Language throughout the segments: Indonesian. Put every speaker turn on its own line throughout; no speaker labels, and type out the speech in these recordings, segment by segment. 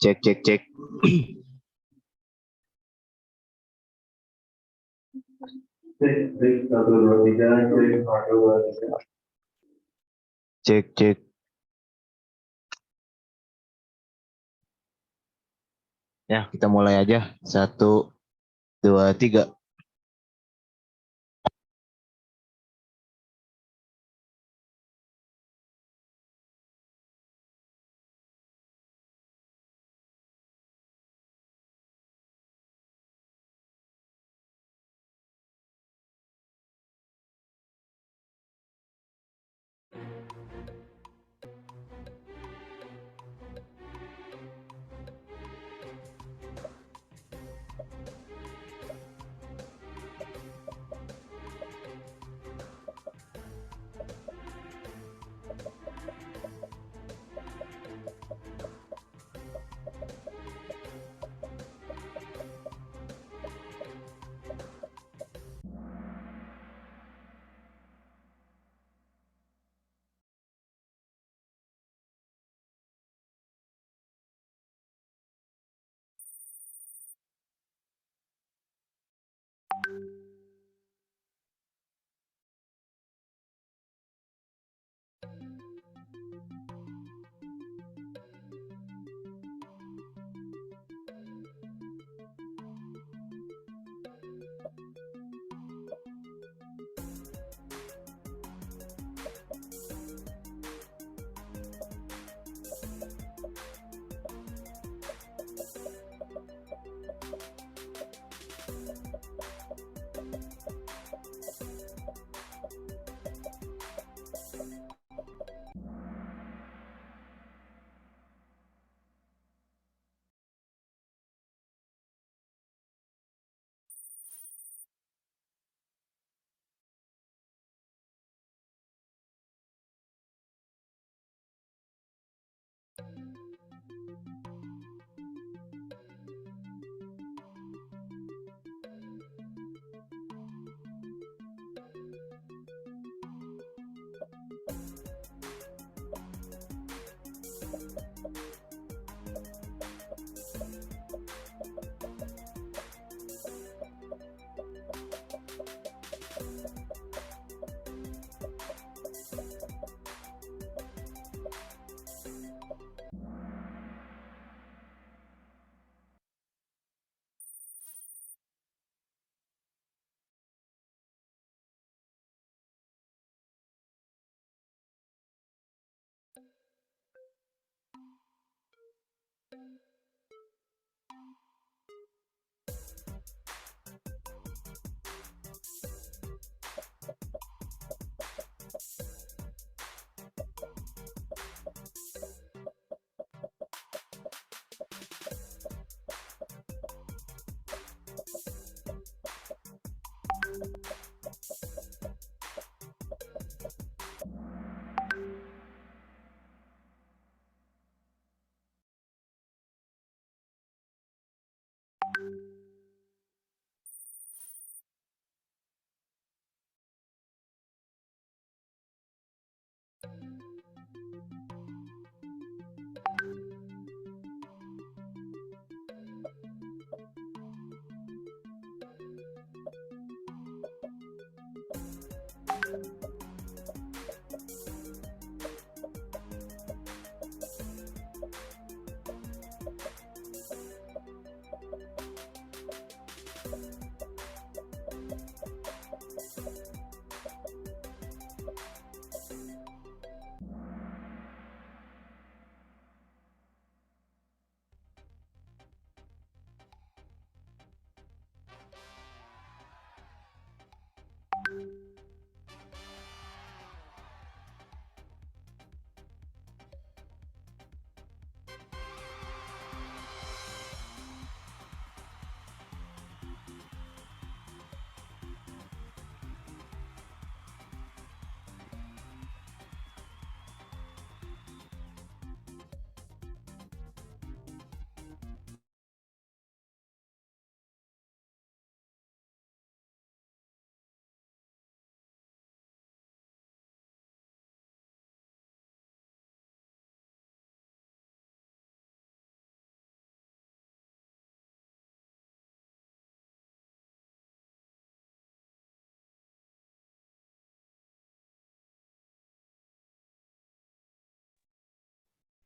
Cek, cek, cek.
Cek, 1, 2, 3, cek, 1, 2, 3.
Cek, cek. Ya, kita mulai aja. 1, 2, 3.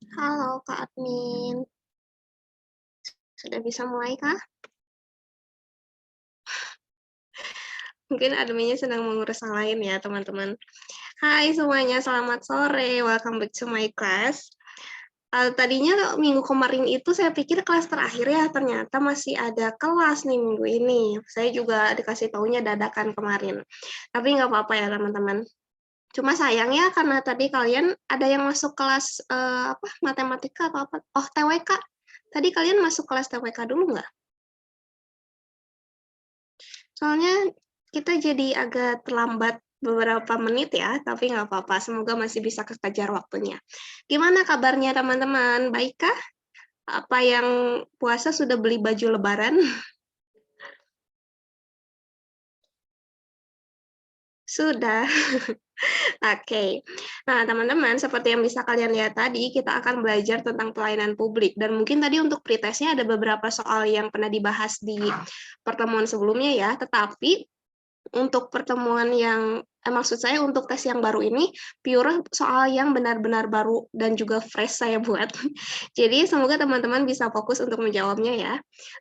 Halo Kak Admin, sudah bisa mulai kah? Mungkin adminnya sedang mengurus hal lain ya teman-teman. Hai semuanya, selamat sore, welcome back to my class. Tadinya minggu kemarin itu saya pikir kelas terakhir ya, ternyata masih ada kelas nih minggu ini. Saya juga dikasih taunya dadakan kemarin. Tapi nggak apa-apa ya teman-teman. Cuma sayang ya karena tadi kalian ada yang masuk kelas matematika atau apa? Oh TWK. Tadi kalian masuk kelas TWK dulu nggak? Soalnya kita jadi agak terlambat beberapa menit ya, tapi nggak apa-apa. Semoga masih bisa kekejar waktunya. Gimana kabarnya teman-teman? Baikkah? Apa yang puasa sudah beli baju lebaran? Sudah. Oke. Nah, teman-teman, seperti yang bisa kalian lihat tadi, kita akan belajar tentang pelayanan publik. Dan mungkin tadi untuk pretestnya ada beberapa soal yang pernah dibahas di pertemuan sebelumnya ya, tetapi untuk pertemuan yang maksud saya untuk tes yang baru ini pure soal yang benar-benar baru dan juga fresh saya buat. Jadi semoga teman-teman bisa fokus untuk menjawabnya ya.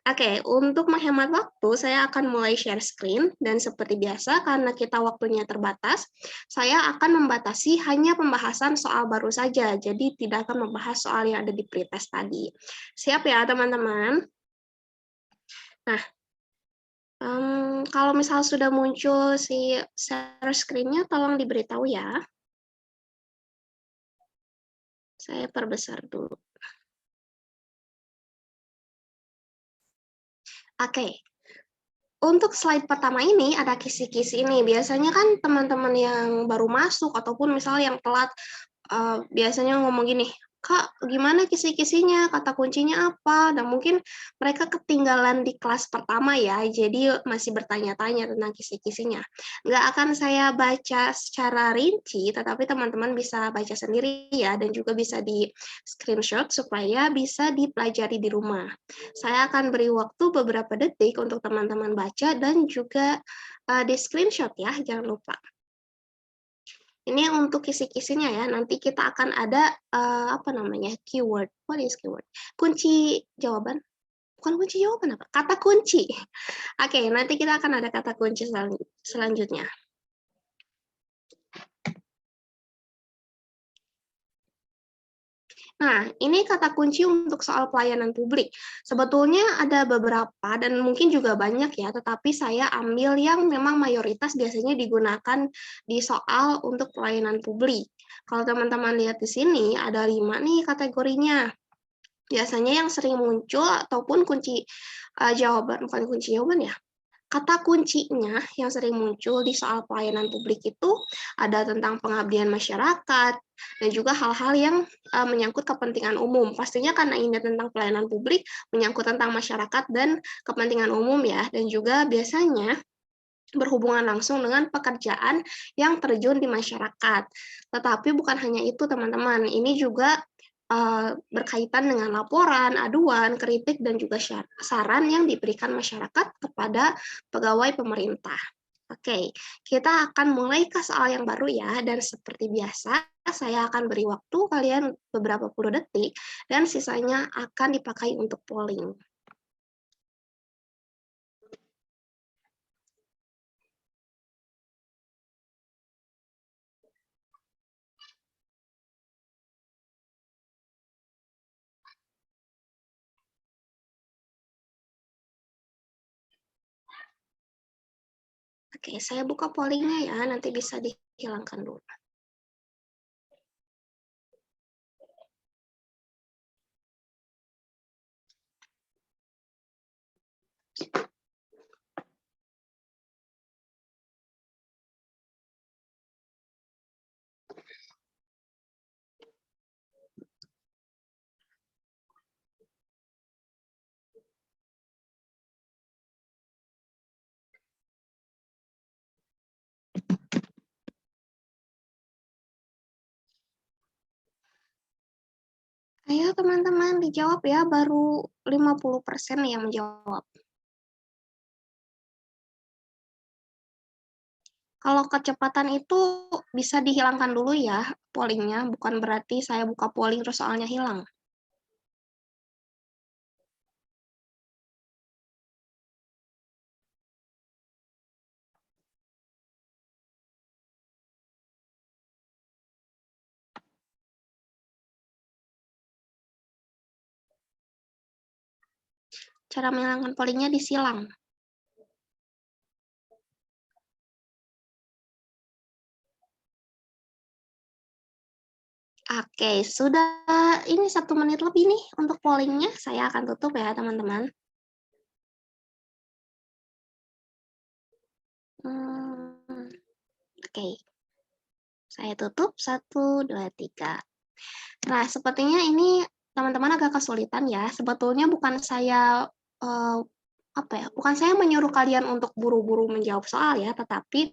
Oke, untuk menghemat waktu saya akan mulai share screen dan seperti biasa karena kita waktunya terbatas, saya akan membatasi hanya pembahasan soal baru saja. Jadi tidak akan membahas soal yang ada di pretest tadi. Siap ya teman-teman? Nah, kalau misal sudah muncul si share screen-nya, tolong diberitahu ya. Saya perbesar dulu. Oke. Untuk slide pertama ini ada kisi-kisi ini. Biasanya kan teman-teman yang baru masuk ataupun misal yang telat biasanya ngomong gini, "Kak, gimana kisi-kisinya? Kata kuncinya apa?" Dan mungkin mereka ketinggalan di kelas pertama ya, jadi masih bertanya-tanya tentang kisi-kisinya. Nggak akan saya baca secara rinci, tetapi teman-teman bisa baca sendiri ya, dan juga bisa di-screenshot supaya bisa dipelajari di rumah. Saya akan beri waktu beberapa detik untuk teman-teman baca dan juga di-screenshot ya, jangan lupa. Ini untuk kisi-kisinya ya, nanti kita akan ada, keyword. What is keyword? Kunci jawaban? Bukan kunci jawaban apa? Kata kunci. Oke, nanti kita akan ada kata kunci selanjutnya. Nah, ini kata kunci untuk soal pelayanan publik. Sebetulnya ada beberapa dan mungkin juga banyak ya, tetapi saya ambil yang memang mayoritas biasanya digunakan di soal untuk pelayanan publik. Kalau teman-teman lihat di sini, ada 5 nih kategorinya. Biasanya yang sering muncul ataupun kunci jawaban, bukan kunci jawaban ya, kata kuncinya yang sering muncul di soal pelayanan publik itu ada tentang pengabdian masyarakat dan juga hal-hal yang menyangkut kepentingan umum. Pastinya karena ini tentang pelayanan publik, menyangkut tentang masyarakat dan kepentingan umum ya, dan juga biasanya berhubungan langsung dengan pekerjaan yang terjun di masyarakat. Tetapi bukan hanya itu teman-teman, ini juga berkaitan dengan laporan, aduan, kritik, dan juga saran yang diberikan masyarakat kepada pegawai pemerintah. Oke, kita akan mulai ke soal yang baru ya, dan seperti biasa, saya akan beri waktu kalian beberapa puluh detik, dan sisanya akan dipakai untuk polling. Oke, saya buka pollingnya ya, nanti bisa dihilangkan dulu. Ayo teman-teman dijawab ya, baru 50% yang menjawab. Kalau kecepatan itu bisa dihilangkan dulu ya pollingnya, bukan berarti saya buka polling terus soalnya hilang. Cara menghilangkan pollingnya disilang. Oke, sudah ini 1 menit lebih nih untuk pollingnya. Saya akan tutup ya, teman-teman. Oke, saya tutup. 1, 2, 3. Nah, sepertinya ini teman-teman agak kesulitan ya. Sebetulnya bukan saya bukan saya menyuruh kalian untuk buru-buru menjawab soal ya, tetapi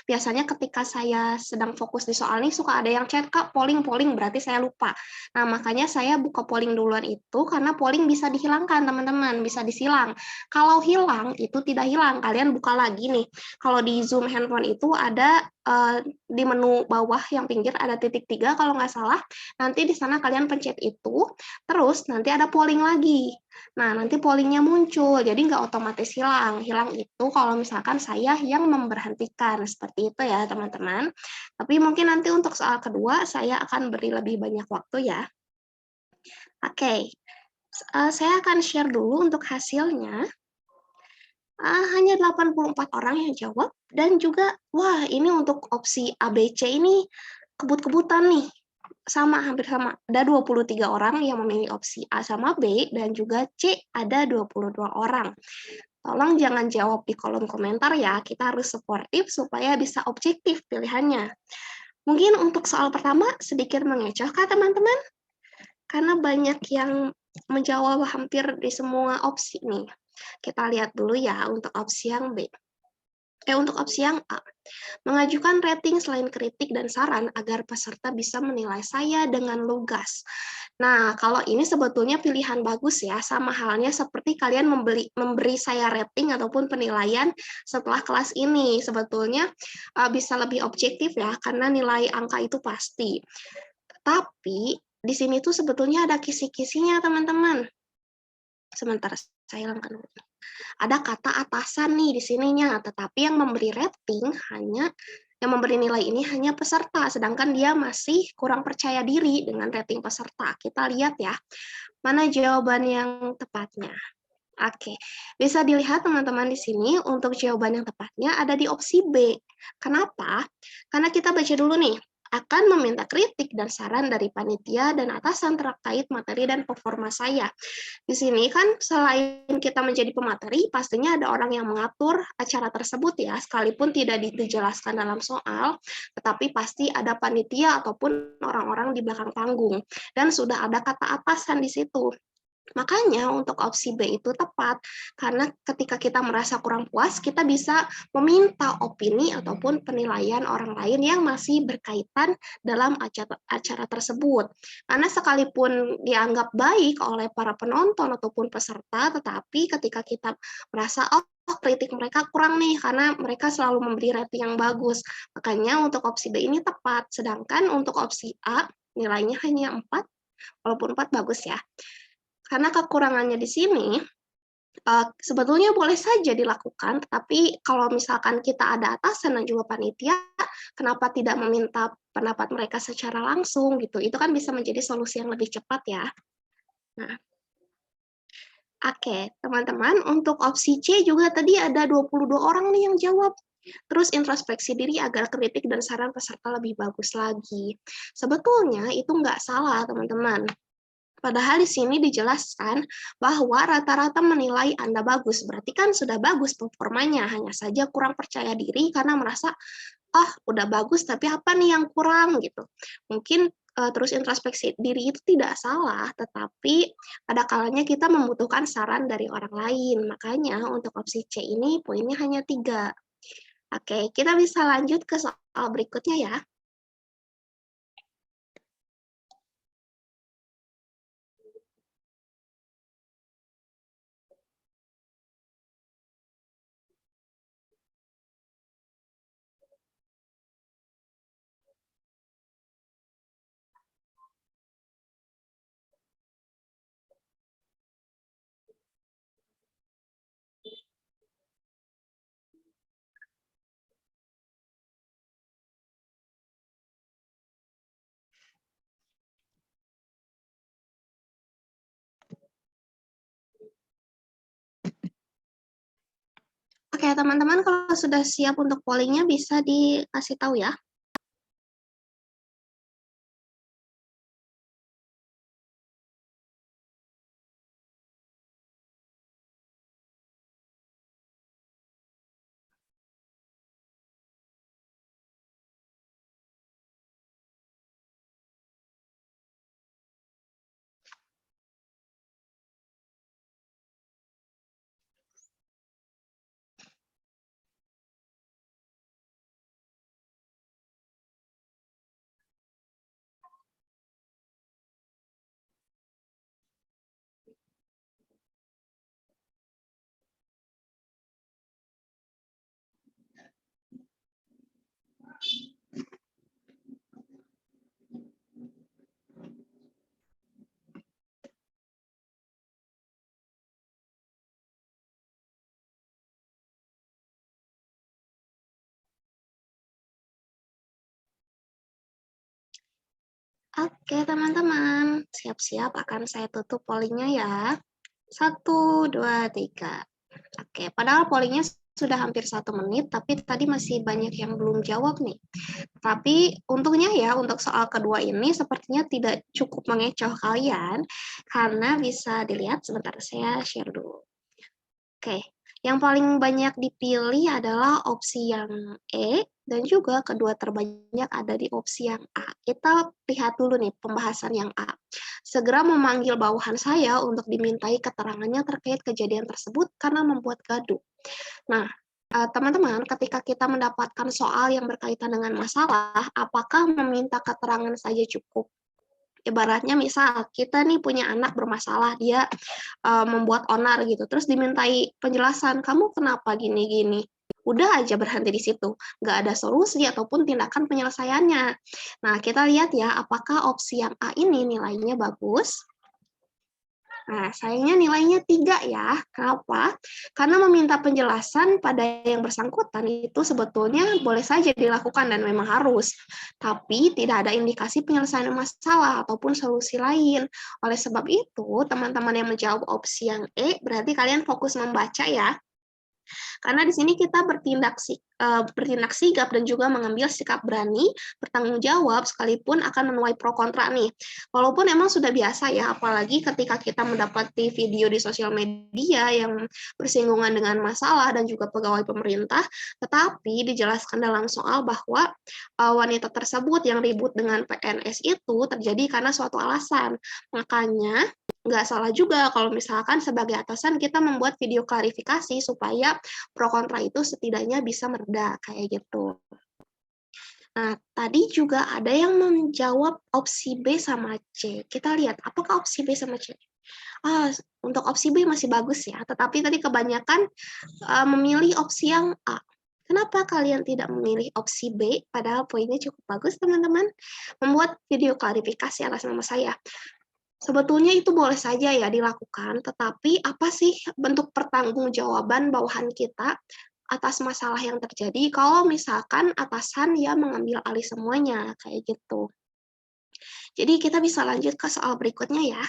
biasanya ketika saya sedang fokus di soal ini suka ada yang chat, Kak, polling, berarti saya lupa. Nah, makanya saya buka polling duluan itu karena polling bisa dihilangkan, teman-teman, bisa disilang. Kalau hilang, itu tidak hilang, kalian buka lagi nih. Kalau di Zoom handphone itu ada di menu bawah yang pinggir ada titik 3 kalau nggak salah, nanti di sana kalian pencet itu, terus nanti ada polling lagi. Nah, nanti pollingnya muncul, jadi nggak otomatis hilang. Hilang itu kalau misalkan saya yang memberhentikan, seperti itu ya teman-teman. Tapi mungkin nanti untuk soal kedua, saya akan beri lebih banyak waktu ya. Oke, saya akan share dulu untuk hasilnya. Hanya 84 orang yang jawab, dan juga, wah ini untuk opsi A, B, C ini kebut-kebutan nih. Sama, hampir sama. Ada 23 orang yang memilih opsi A sama B, dan juga C ada 22 orang. Tolong jangan jawab di kolom komentar ya, kita harus suportif supaya bisa objektif pilihannya. Mungkin untuk soal pertama sedikit mengecoh kah teman-teman? Karena banyak yang menjawab hampir di semua opsi nih. Kita lihat dulu ya untuk opsi yang B. Untuk opsi yang A. Mengajukan rating selain kritik dan saran agar peserta bisa menilai saya dengan lugas. Nah, kalau ini sebetulnya pilihan bagus ya, sama halnya seperti kalian memberi saya rating ataupun penilaian setelah kelas ini. Sebetulnya bisa lebih objektif ya, karena nilai angka itu pasti. Tapi di sini tuh sebetulnya ada kisi-kisinya, teman-teman. Sebentar, saya hilangkan dulu. Ada kata atasan nih di sininya, tetapi yang memberi rating yang memberi nilai ini hanya peserta, sedangkan dia masih kurang percaya diri dengan rating peserta. Kita lihat ya, mana jawaban yang tepatnya. Oke, bisa dilihat teman-teman di sini untuk jawaban yang tepatnya ada di opsi B. Kenapa? Karena kita baca dulu nih, akan meminta kritik dan saran dari panitia dan atasan terkait materi dan performa saya. Di sini kan selain kita menjadi pemateri, pastinya ada orang yang mengatur acara tersebut ya, sekalipun tidak dijelaskan dalam soal, tetapi pasti ada panitia ataupun orang-orang di belakang panggung, dan sudah ada kata atasan di situ. Makanya untuk opsi B itu tepat, karena ketika kita merasa kurang puas, kita bisa meminta opini ataupun penilaian orang lain yang masih berkaitan dalam acara tersebut. Karena sekalipun dianggap baik oleh para penonton ataupun peserta, tetapi ketika kita merasa, oh kritik mereka kurang nih, karena mereka selalu memberi rating yang bagus. Makanya untuk opsi B ini tepat, sedangkan untuk opsi A nilainya hanya 4, walaupun 4 bagus ya. Karena kekurangannya di sini, sebetulnya boleh saja dilakukan, tetapi kalau misalkan kita ada atasan dan juga panitia, kenapa tidak meminta pendapat mereka secara langsung gitu, itu kan bisa menjadi solusi yang lebih cepat ya. Nah, oke, teman-teman, untuk opsi C juga tadi ada 22 orang nih yang jawab. Terus introspeksi diri agar kritik dan saran peserta lebih bagus lagi. Sebetulnya itu nggak salah, teman-teman. Padahal di sini dijelaskan bahwa rata-rata menilai Anda bagus, berarti kan sudah bagus performanya, hanya saja kurang percaya diri karena merasa, oh udah bagus tapi apa nih yang kurang gitu. Mungkin terus introspeksi diri itu tidak salah, tetapi ada kalanya kita membutuhkan saran dari orang lain. Makanya untuk opsi C ini poinnya hanya 3. Oke, kita bisa lanjut ke soal berikutnya ya. Oke, teman-teman kalau sudah siap untuk pollingnya bisa dikasih tahu ya. Oke, teman-teman. Siap-siap akan saya tutup pollingnya ya. 1, 2, 3. Oke, padahal pollingnya sudah hampir 1 menit, tapi tadi masih banyak yang belum jawab nih. Tapi untungnya ya, untuk soal kedua ini sepertinya tidak cukup mengecoh kalian, karena bisa dilihat, sebentar saya share dulu. Oke, yang paling banyak dipilih adalah opsi yang E, dan juga kedua terbanyak ada di opsi yang A. Kita lihat dulu nih pembahasan yang A. Segera memanggil bawahan saya untuk dimintai keterangannya terkait kejadian tersebut karena membuat gaduh. Nah, teman-teman, ketika kita mendapatkan soal yang berkaitan dengan masalah, apakah meminta keterangan saja cukup? Ibaratnya misal kita nih punya anak bermasalah, dia membuat onar gitu, terus dimintai penjelasan, kamu kenapa gini-gini? Udah aja berhenti di situ, nggak ada solusi ataupun tindakan penyelesaiannya. Nah, kita lihat ya, apakah opsi yang A ini nilainya bagus? Nah, sayangnya nilainya 3 ya. Kenapa? Karena meminta penjelasan pada yang bersangkutan itu sebetulnya boleh saja dilakukan dan memang harus. Tapi tidak ada indikasi penyelesaian masalah ataupun solusi lain. Oleh sebab itu, teman-teman yang menjawab opsi yang E, berarti kalian fokus membaca ya. Karena di sini kita bertindak sigap dan juga mengambil sikap berani, bertanggung jawab, sekalipun akan menuai pro kontra nih. Walaupun emang sudah biasa ya, apalagi ketika kita mendapati video di sosial media yang bersinggungan dengan masalah dan juga pegawai pemerintah, tetapi dijelaskan dalam soal bahwa wanita tersebut yang ribut dengan PNS itu terjadi karena suatu alasan. Makanya nggak salah juga kalau misalkan sebagai atasan kita membuat video klarifikasi supaya pro kontra itu setidaknya bisa mereda kayak gitu. Nah, tadi juga ada yang menjawab opsi B sama C. Kita lihat apakah opsi B sama C. Untuk opsi B masih bagus ya, tetapi tadi kebanyakan memilih opsi yang A. Kenapa kalian tidak memilih opsi B? Padahal poinnya cukup bagus, teman-teman. Membuat video klarifikasi atas nama saya. Sebetulnya itu boleh saja ya dilakukan, tetapi apa sih bentuk pertanggungjawaban bawahan kita atas masalah yang terjadi kalau misalkan atasan ya mengambil alih semuanya, kayak gitu. Jadi kita bisa lanjut ke soal berikutnya ya.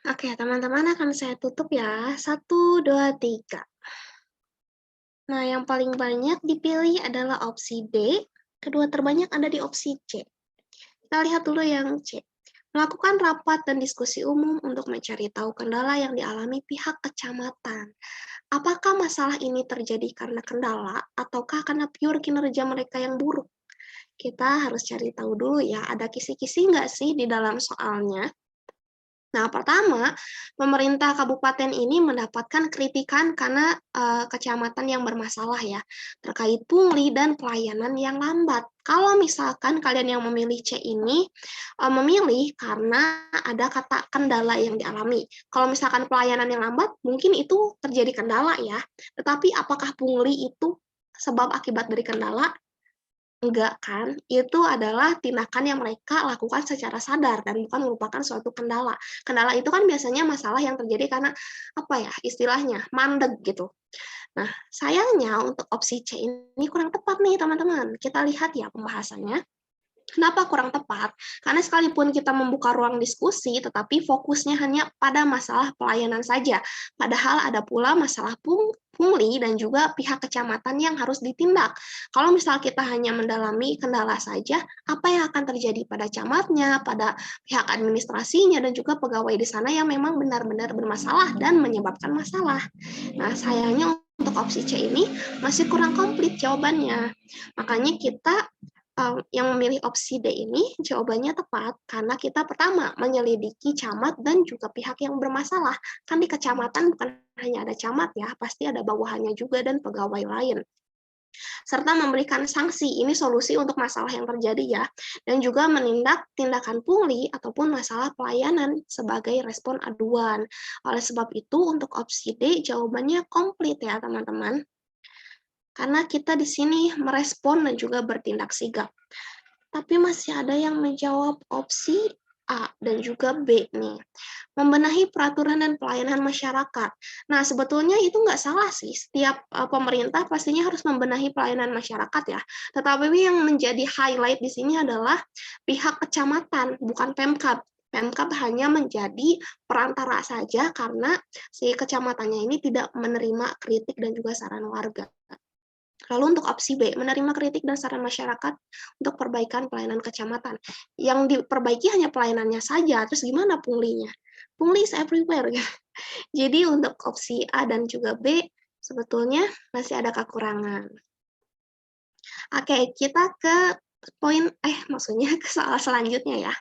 Oke, teman-teman akan saya tutup ya. 1, 2, 3. Nah, yang paling banyak dipilih adalah opsi D, kedua terbanyak ada di opsi C. Kita lihat dulu yang C. Melakukan rapat dan diskusi umum untuk mencari tahu kendala yang dialami pihak kecamatan. Apakah masalah ini terjadi karena kendala ataukah karena pure kinerja mereka yang buruk? Kita harus cari tahu dulu ya, ada kisi-kisi nggak sih di dalam soalnya? Nah, pertama, pemerintah kabupaten ini mendapatkan kritikan karena kecamatan yang bermasalah ya, terkait pungli dan pelayanan yang lambat. Kalau misalkan kalian yang memilih C ini memilih karena ada kata kendala yang dialami. Kalau misalkan pelayanan yang lambat, mungkin itu terjadi kendala ya. Tetapi apakah pungli itu sebab akibat dari kendala? Enggak kan, itu adalah tindakan yang mereka lakukan secara sadar dan bukan merupakan suatu kendala. Kendala itu kan biasanya masalah yang terjadi karena, apa ya, istilahnya, mandek gitu. Nah, sayangnya untuk opsi C ini kurang tepat nih teman-teman. Kita lihat ya pembahasannya. Kenapa kurang tepat? Karena sekalipun kita membuka ruang diskusi, tetapi fokusnya hanya pada masalah pelayanan saja. Padahal ada pula masalah pungli dan juga pihak kecamatan yang harus ditindak. Kalau misal kita hanya mendalami kendala saja, apa yang akan terjadi pada camatnya, pada pihak administrasinya, dan juga pegawai di sana yang memang benar-benar bermasalah dan menyebabkan masalah. Nah, sayangnya untuk opsi C ini masih kurang komplit jawabannya. Makanya kita yang memilih opsi D ini jawabannya tepat karena kita pertama menyelidiki camat dan juga pihak yang bermasalah. Kan di kecamatan bukan hanya ada camat ya, pasti ada bawahannya juga dan pegawai lain. Serta memberikan sanksi, ini solusi untuk masalah yang terjadi ya, dan juga menindak tindakan pungli ataupun masalah pelayanan sebagai respon aduan. Oleh sebab itu untuk opsi D jawabannya komplit ya teman-teman. Karena kita di sini merespon dan juga bertindak sigap. Tapi masih ada yang menjawab opsi A dan juga B nih. Membenahi peraturan dan pelayanan masyarakat. Nah, sebetulnya itu nggak salah sih. Setiap pemerintah pastinya harus membenahi pelayanan masyarakat ya. Tetapi yang menjadi highlight di sini adalah pihak kecamatan, bukan Pemkab. Pemkab hanya menjadi perantara saja karena si kecamatannya ini tidak menerima kritik dan juga saran warga. Lalu untuk opsi B, menerima kritik dan saran masyarakat untuk perbaikan pelayanan kecamatan. Yang diperbaiki hanya pelayanannya saja, terus gimana punglinya? Pungli is everywhere. Jadi untuk opsi A dan juga B, sebetulnya masih ada kekurangan. Oke, kita ke maksudnya ke soal selanjutnya ya.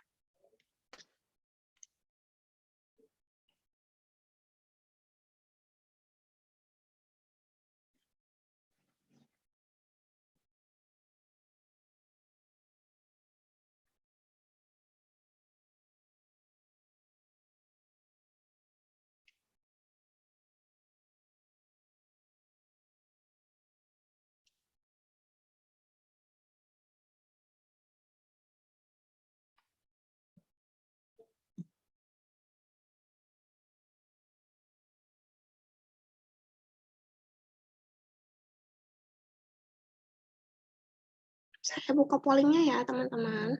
Saya buka pollingnya ya, teman-teman.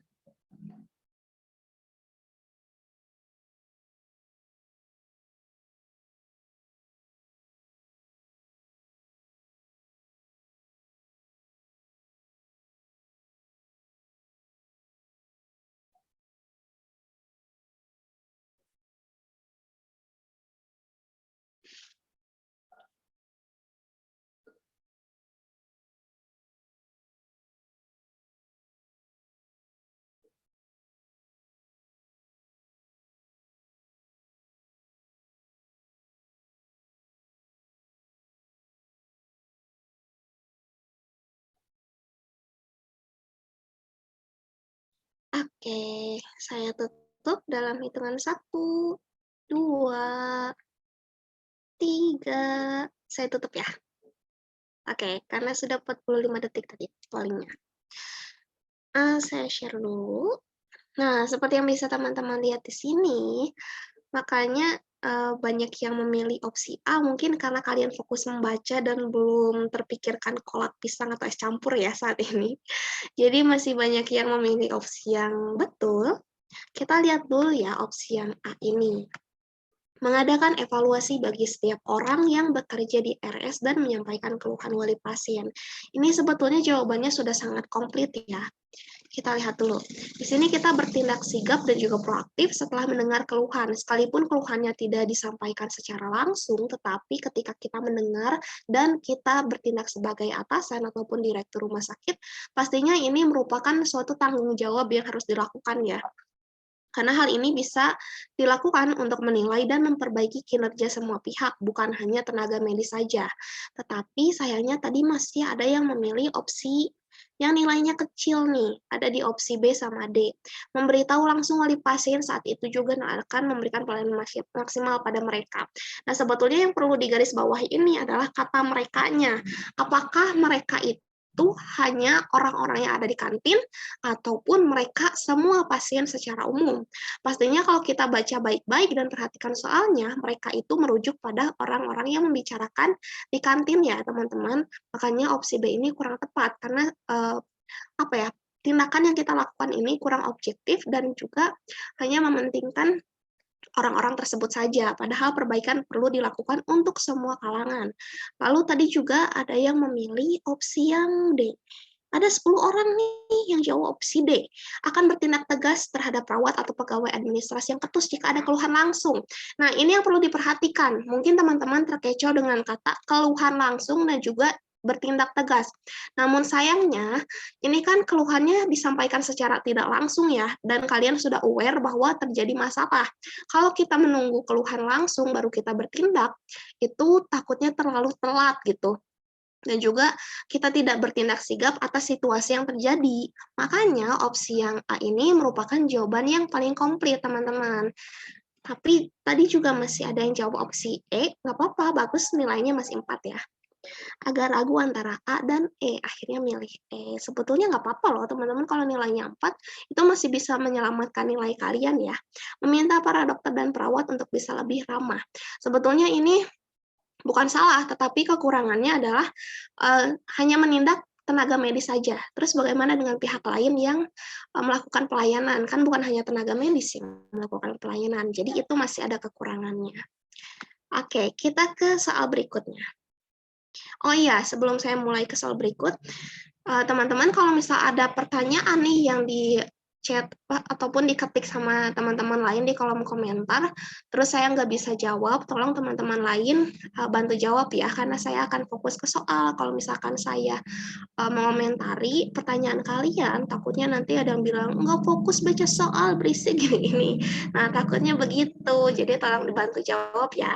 Oke, saya tutup dalam hitungan 1, 2, 3. Saya tutup ya. Oke, karena sudah 45 detik tadi pollingnya. Saya share dulu. Nah, seperti yang bisa teman-teman lihat di sini, makanya banyak yang memilih opsi A mungkin karena kalian fokus membaca dan belum terpikirkan kolak pisang atau es campur ya saat ini. Jadi masih banyak yang memilih opsi yang betul. Kita lihat dulu ya opsi yang A ini. mengadakan evaluasi bagi setiap orang yang bekerja di RS dan menyampaikan keluhan wali pasien. Ini sebetulnya jawabannya sudah sangat komplit ya. Kita lihat dulu. Di sini kita bertindak sigap dan juga proaktif setelah mendengar keluhan. Sekalipun keluhannya tidak disampaikan secara langsung, tetapi ketika kita mendengar dan kita bertindak sebagai atasan ataupun direktur rumah sakit, pastinya ini merupakan suatu tanggung jawab yang harus dilakukan ya. Karena hal ini bisa dilakukan untuk menilai dan memperbaiki kinerja semua pihak, bukan hanya tenaga medis saja. Tetapi sayangnya tadi masih ada yang memilih opsi yang nilainya kecil nih, ada di opsi B sama D. Memberitahu langsung wali pasien saat itu juga akan memberikan pelayanan maksimal pada mereka. Nah, sebetulnya yang perlu digarisbawahi ini adalah kata merekanya. Apakah mereka itu hanya orang-orang yang ada di kantin ataupun mereka semua pasien secara umum. Pastinya kalau kita baca baik-baik dan perhatikan soalnya, mereka itu merujuk pada orang-orang yang membicarakan di kantin ya, teman-teman. Makanya opsi B ini kurang tepat karena apa ya? Tindakan yang kita lakukan ini kurang objektif dan juga hanya mementingkan orang-orang tersebut saja, padahal perbaikan perlu dilakukan untuk semua kalangan. Lalu tadi juga ada yang memilih opsi yang D. Ada 10 orang nih yang jawab opsi D, akan bertindak tegas terhadap perawat atau pegawai administrasi yang ketus jika ada keluhan langsung. Nah, ini yang perlu diperhatikan. Mungkin teman-teman terkecoh dengan kata keluhan langsung dan juga bertindak tegas. Namun sayangnya, ini kan keluhannya disampaikan secara tidak langsung ya, dan kalian sudah aware bahwa terjadi masalah. Kalau kita menunggu keluhan langsung baru kita bertindak, itu takutnya terlalu telat gitu. Dan juga kita tidak bertindak sigap atas situasi yang terjadi. Makanya opsi yang A ini merupakan jawaban yang paling komplit, teman-teman. Tapi tadi juga masih ada yang jawab opsi E, nggak apa-apa, bagus nilainya masih 4 ya. Agak ragu antara A dan E, akhirnya milih E. Sebetulnya nggak apa-apa loh teman-teman kalau nilainya 4, itu masih bisa menyelamatkan nilai kalian ya. Meminta para dokter dan perawat untuk bisa lebih ramah. Sebetulnya ini bukan salah, tetapi kekurangannya adalah hanya menindak tenaga medis saja. Terus bagaimana dengan pihak lain yang melakukan pelayanan? Kan bukan hanya tenaga medis yang melakukan pelayanan, jadi itu masih ada kekurangannya. Oke, kita ke soal berikutnya. Oh iya, sebelum saya mulai ke soal berikut, teman-teman kalau misal ada pertanyaan nih yang di chat ataupun diketik sama teman-teman lain di kolom komentar, terus saya nggak bisa jawab, tolong teman-teman lain bantu jawab ya, karena saya akan fokus ke soal. Kalau misalkan saya mengomentari pertanyaan kalian, takutnya nanti ada yang bilang, nggak fokus baca soal, berisik gini. Nah, takutnya begitu, jadi tolong dibantu jawab ya.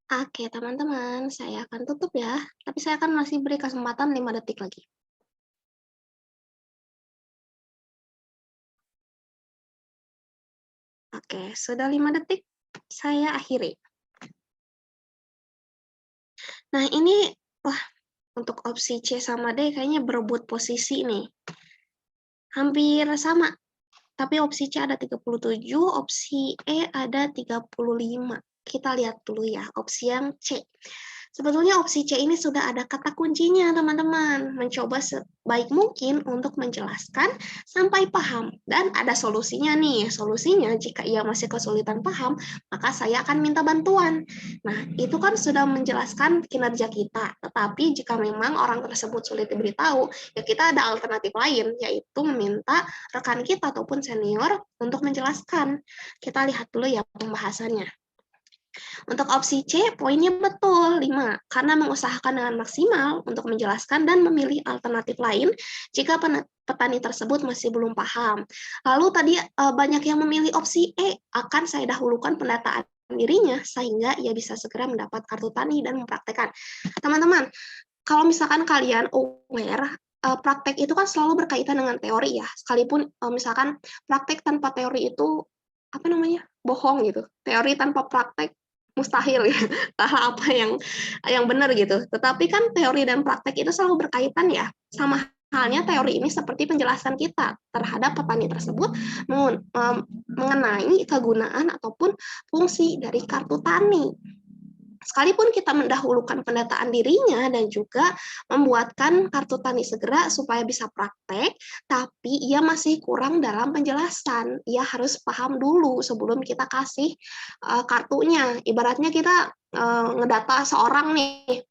Oke, teman-teman, saya akan tutup ya. Tapi saya akan masih beri kesempatan 5 detik lagi. Oke, sudah 5 detik, saya akhiri. Nah, ini, wah, untuk opsi C sama D kayaknya berebut posisi nih. Hampir sama. tapi opsi C ada 37, opsi E ada 35. Kita lihat dulu ya, opsi yang C. Sebetulnya opsi C ini sudah ada kata kuncinya, teman-teman. Mencoba sebaik mungkin untuk menjelaskan sampai paham. Dan ada solusinya nih. Solusinya, jika ia masih kesulitan paham, maka saya akan minta bantuan. Nah, itu kan sudah menjelaskan kinerja kita. Tetapi jika memang orang tersebut sulit diberitahu, ya kita ada alternatif lain, yaitu meminta rekan kita ataupun senior untuk menjelaskan. Kita lihat dulu ya pembahasannya. Untuk opsi C, poinnya betul, 5, karena mengusahakan dengan maksimal untuk menjelaskan dan memilih alternatif lain jika petani tersebut masih belum paham. Lalu tadi banyak yang memilih opsi E, akan saya dahulukan pendataan dirinya sehingga ia bisa segera mendapat kartu tani dan mempraktekkan. Teman-teman, kalau misalkan kalian aware, praktek itu kan selalu berkaitan dengan teori ya, sekalipun misalkan praktek tanpa teori itu apa namanya, bohong gitu, teori tanpa praktek mustahil ya, entahlah apa yang benar gitu. Tetapi kan teori dan praktek itu selalu berkaitan ya, sama halnya teori ini seperti penjelasan kita terhadap petani tersebut mengenai kegunaan ataupun fungsi dari kartu tani. Sekalipun kita mendahulukan pendataan dirinya dan juga membuatkan kartu tani segera supaya bisa praktek, tapi ia masih kurang dalam penjelasan. Ia harus paham dulu sebelum kita kasih kartunya. Ibaratnya kita ngedata seorang nih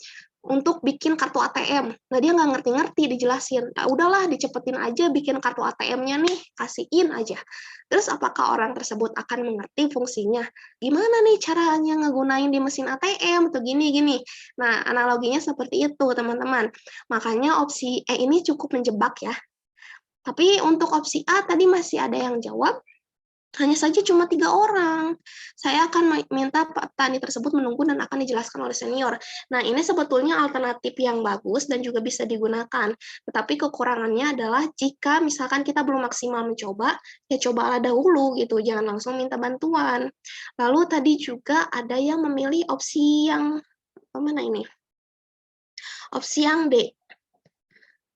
untuk bikin kartu ATM. Nah, dia nggak ngerti-ngerti dijelasin. Nah, udahlah, dicepetin aja bikin kartu ATM-nya nih, kasihin aja. Terus apakah orang tersebut akan mengerti fungsinya? Gimana nih caranya ngegunain di mesin ATM atau gini-gini. Nah, analoginya seperti itu, teman-teman. Makanya opsi E ini cukup menjebak ya. Tapi untuk opsi A tadi masih ada yang jawab, hanya saja cuma 3 orang. Saya akan minta petani tersebut menunggu dan akan dijelaskan oleh senior. Nah, ini sebetulnya alternatif yang bagus dan juga bisa digunakan. Tetapi kekurangannya adalah jika misalkan kita belum maksimal mencoba, ya cobalah dahulu gitu, jangan langsung minta bantuan. Lalu tadi juga ada yang memilih opsi yang mana ini? Opsi yang D.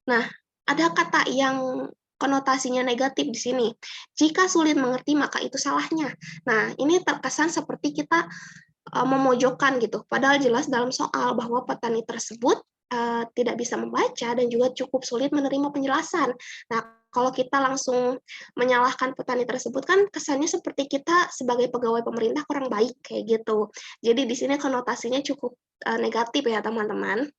Nah, ada kata yang konotasinya negatif di sini. Jika sulit mengerti, maka itu salahnya. Nah, ini terkesan seperti kita memojokkan gitu. Padahal jelas dalam soal bahwa petani tersebut tidak bisa membaca dan juga cukup sulit menerima penjelasan. Nah, kalau kita langsung menyalahkan petani tersebut kan kesannya seperti kita sebagai pegawai pemerintah kurang baik kayak gitu. Jadi di sini konotasinya cukup negatif ya teman-teman.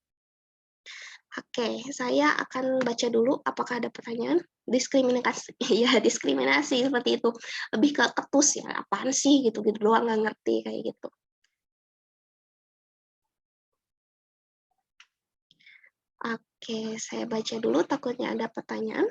Oke, saya akan baca dulu apakah ada pertanyaan. Diskriminasi, ya diskriminasi seperti itu. Lebih ke ketus ya, apaan sih gitu-gitu doang nggak ngerti kayak gitu. Oke, saya baca dulu takutnya ada pertanyaan.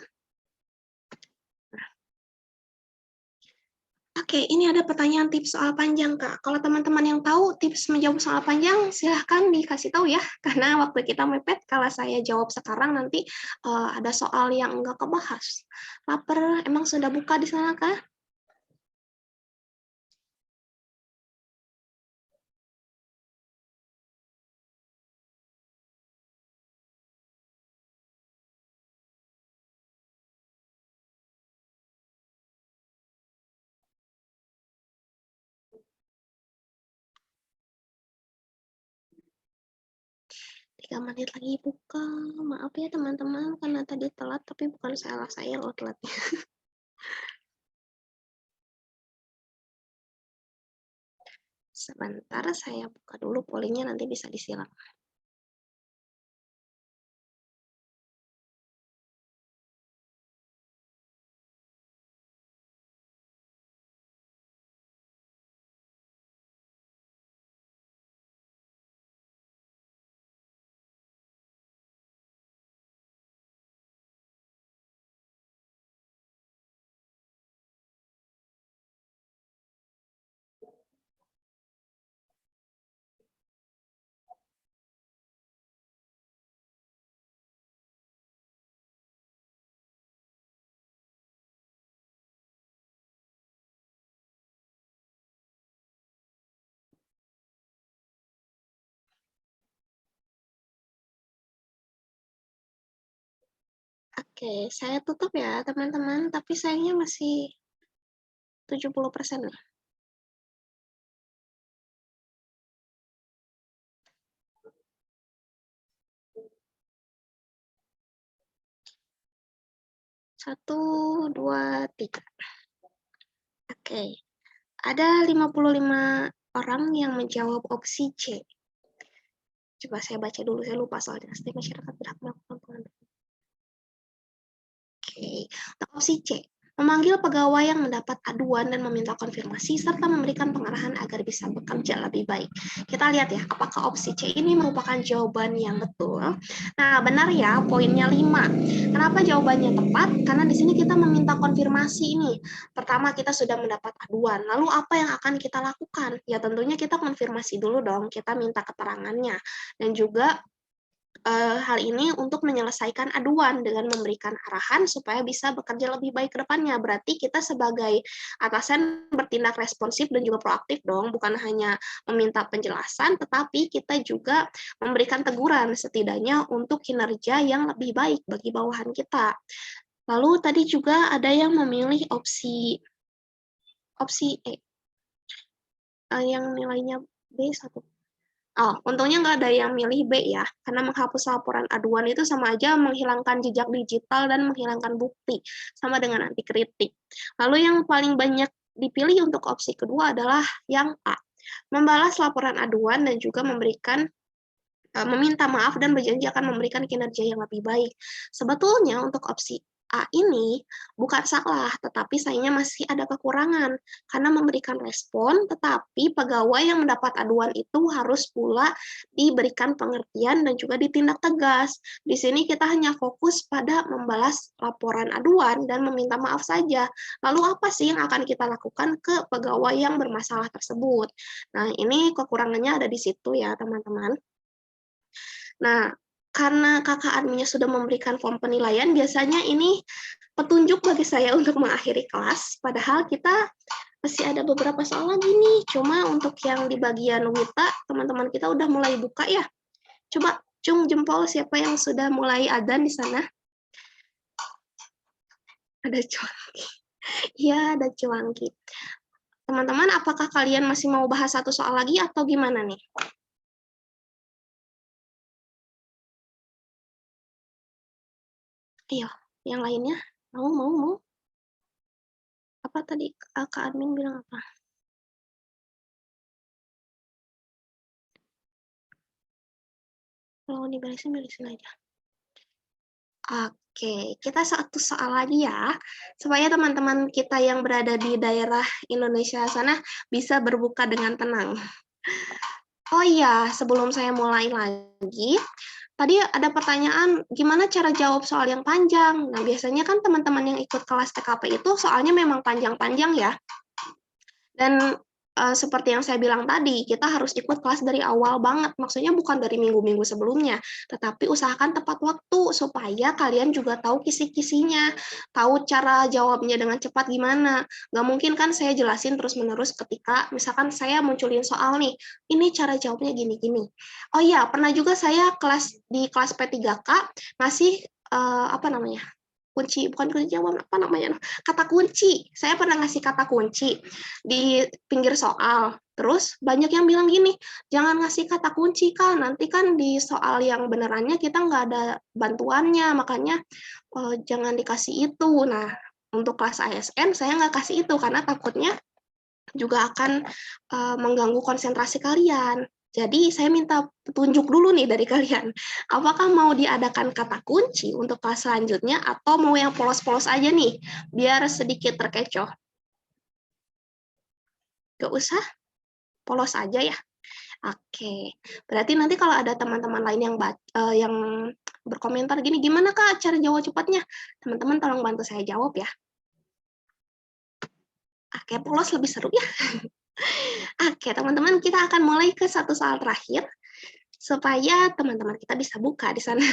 Oke, ini ada pertanyaan tips soal panjang, Kak. Kalau teman-teman yang tahu tips menjawab soal panjang, silahkan dikasih tahu ya. Karena waktu kita mepet, kalau saya jawab sekarang nanti ada soal yang enggak kebahas. Laper, emang sudah buka di sana, Kak? Tiga menit lagi buka. Maaf ya teman-teman, karena tadi telat, tapi bukan salah saya loh telatnya. Sebentar, saya buka dulu pollingnya, nanti bisa disilang. Oke, saya tutup ya teman-teman, tapi sayangnya masih 70% nih. Satu, dua, tiga. Oke. Ada 55 orang yang menjawab opsi C. Coba saya baca dulu, saya lupa soalnya. Setiap masyarakat berhak melakukan pengaduan. Oke. Untuk opsi C, memanggil pegawai yang mendapat aduan dan meminta konfirmasi serta memberikan pengarahan agar bisa bekerja lebih baik. Kita lihat ya, apakah opsi C ini merupakan jawaban yang betul. Nah, benar ya, poinnya 5. Kenapa jawabannya tepat? Karena di sini kita meminta konfirmasi ini. Pertama, kita sudah mendapat aduan. Lalu apa yang akan kita lakukan? Ya tentunya kita konfirmasi dulu dong, kita minta keterangannya. Dan juga hal ini untuk menyelesaikan aduan dengan memberikan arahan supaya bisa bekerja lebih baik ke depannya. Berarti kita sebagai atasan bertindak responsif dan juga proaktif dong, bukan hanya meminta penjelasan, tetapi kita juga memberikan teguran setidaknya untuk kinerja yang lebih baik bagi bawahan kita. Lalu tadi juga ada yang memilih opsi E, yang nilainya B1. Oh, untungnya nggak ada yang milih B ya, karena menghapus laporan aduan itu sama aja menghilangkan jejak digital dan menghilangkan bukti, sama dengan anti kritik. Lalu yang paling banyak dipilih untuk opsi kedua adalah yang A, membalas laporan aduan dan juga meminta maaf dan berjanji akan memberikan kinerja yang lebih baik. Sebetulnya untuk opsi A ini bukan salah, tetapi sayangnya masih ada kekurangan karena memberikan respon, tetapi pegawai yang mendapat aduan itu harus pula diberikan pengertian dan juga ditindak tegas. Di sini kita hanya fokus pada membalas laporan aduan dan meminta maaf saja. Lalu apa sih yang akan kita lakukan ke pegawai yang bermasalah tersebut? Nah, ini kekurangannya ada di situ ya, teman-teman. Nah, karena kakak adminnya sudah memberikan form penilaian, biasanya ini petunjuk bagi saya untuk mengakhiri kelas, padahal kita masih ada beberapa soal lagi nih, cuma untuk yang di bagian WITA, teman-teman kita udah mulai buka ya. Coba cung jempol siapa yang sudah mulai adzan di sana? Ada cuangki. Iya, ada cuangki. Teman-teman, apakah kalian masih mau bahas satu soal lagi atau gimana nih? Ayo, yang lainnya? Mau. Apa tadi Kak Admin bilang apa? Kalau dibalisin aja. Oke, kita satu soal lagi ya, supaya teman-teman kita yang berada di daerah Indonesia sana bisa berbuka dengan tenang. Oh iya, sebelum saya mulai lagi, tadi ada pertanyaan, gimana cara jawab soal yang panjang? Nah, biasanya kan teman-teman yang ikut kelas TKP itu soalnya memang panjang-panjang ya. Dan seperti yang saya bilang tadi, kita harus ikut kelas dari awal banget. Maksudnya bukan dari minggu-minggu sebelumnya, tetapi usahakan tepat waktu supaya kalian juga tahu kisi-kisinya, tahu cara jawabnya dengan cepat gimana. Nggak mungkin kan saya jelasin terus-menerus ketika misalkan saya munculin soal nih, ini cara jawabnya gini-gini. Oh iya, pernah juga saya di kelas P3K ngasih apa namanya? Bukan kunci jawaban, apa namanya, kata kunci. Saya pernah ngasih kata kunci di pinggir soal, terus banyak yang bilang gini, jangan ngasih kata kunci Kak, nanti kan di soal yang benerannya kita nggak ada bantuannya, makanya jangan dikasih itu. Nah, untuk kelas ASN saya nggak kasih itu karena takutnya juga akan mengganggu konsentrasi kalian. Jadi saya minta petunjuk dulu nih dari kalian. Apakah mau diadakan kata kunci untuk kelas selanjutnya atau mau yang polos-polos aja nih, biar sedikit terkecoh? Gak usah, polos aja ya. Oke, berarti nanti kalau ada teman-teman lain yang berkomentar gini, gimana Kak cara jawab cepatnya? Teman-teman tolong bantu saya jawab ya. Oke, polos lebih seru ya. Oke, teman-teman, kita akan mulai ke satu soal terakhir supaya teman-teman kita bisa buka di sana.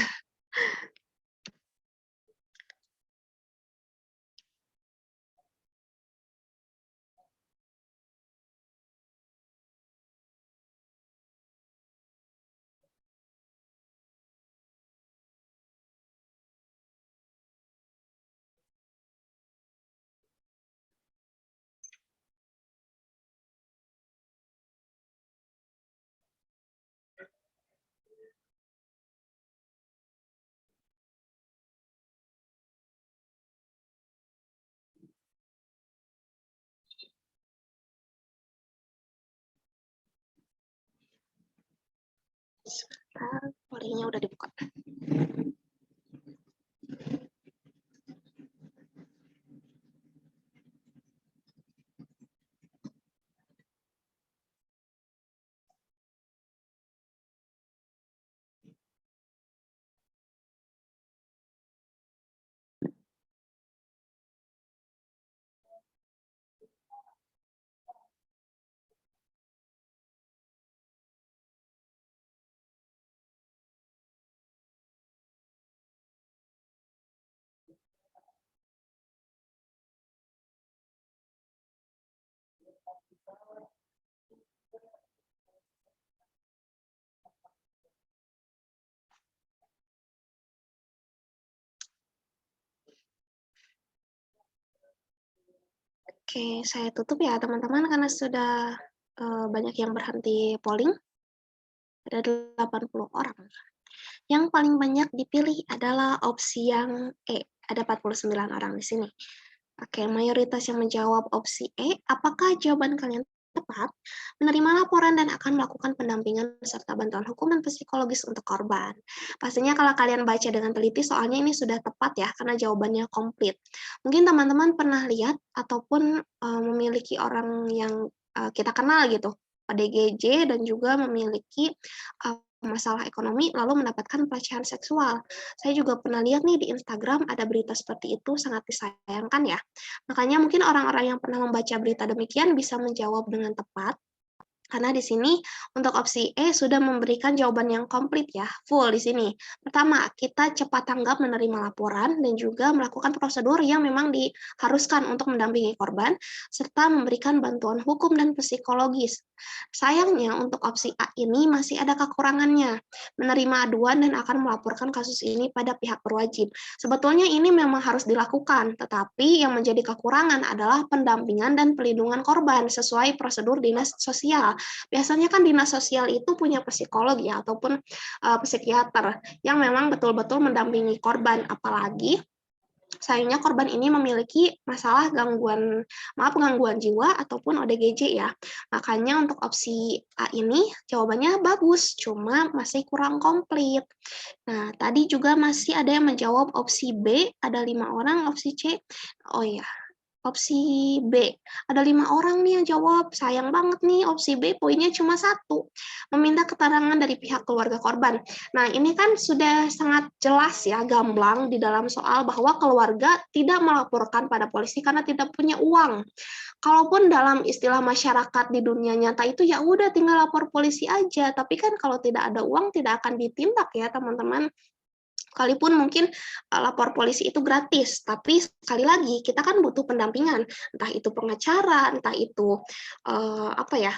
Sebentar, pollingnya udah dibuka. Oke, saya tutup ya teman-teman karena sudah banyak yang berhenti polling. Ada 80 orang. Yang paling banyak dipilih adalah opsi yang E. Ada 49 orang di sini. Oke, mayoritas yang menjawab opsi E, apakah jawaban kalian tepat? Menerima laporan dan akan melakukan pendampingan serta bantuan hukum dan psikologis untuk korban. Pastinya kalau kalian baca dengan teliti, soalnya ini sudah tepat ya, karena jawabannya komplit. Mungkin teman-teman pernah lihat ataupun memiliki orang yang kita kenal gitu, ODGJ dan juga memiliki masalah ekonomi lalu mendapatkan pelecehan seksual. Saya juga pernah lihat nih di Instagram ada berita seperti itu, sangat disayangkan ya. Makanya mungkin orang-orang yang pernah membaca berita demikian bisa menjawab dengan tepat. Karena di sini untuk opsi E sudah memberikan jawaban yang komplit ya, full di sini. Pertama, kita cepat tanggap menerima laporan dan juga melakukan prosedur yang memang diharuskan untuk mendampingi korban, serta memberikan bantuan hukum dan psikologis. Sayangnya untuk opsi A ini masih ada kekurangannya, menerima aduan dan akan melaporkan kasus ini pada pihak berwajib. Sebetulnya ini memang harus dilakukan, tetapi yang menjadi kekurangan adalah pendampingan dan pelindungan korban sesuai prosedur dinas sosial. Biasanya kan dinas sosial itu punya psikolog ya ataupun psikiater yang memang betul-betul mendampingi korban, apalagi sayangnya korban ini memiliki masalah gangguan jiwa ataupun ODGJ ya. Makanya untuk opsi A ini jawabannya bagus, cuma masih kurang komplit. Nah, tadi juga masih ada yang menjawab opsi B, ada 5 orang, opsi C. Oh ya, opsi B. Ada 5 orang nih yang jawab. Sayang banget nih, opsi B poinnya cuma 1. Meminta keterangan dari pihak keluarga korban. Nah, ini kan sudah sangat jelas ya, gamblang di dalam soal bahwa keluarga tidak melaporkan pada polisi karena tidak punya uang. Kalaupun dalam istilah masyarakat di dunia nyata itu ya udah tinggal lapor polisi aja, tapi kan kalau tidak ada uang tidak akan ditindak ya, teman-teman. Sekalipun mungkin lapor polisi itu gratis, tapi sekali lagi kita kan butuh pendampingan, entah itu pengacara, entah itu apa ya,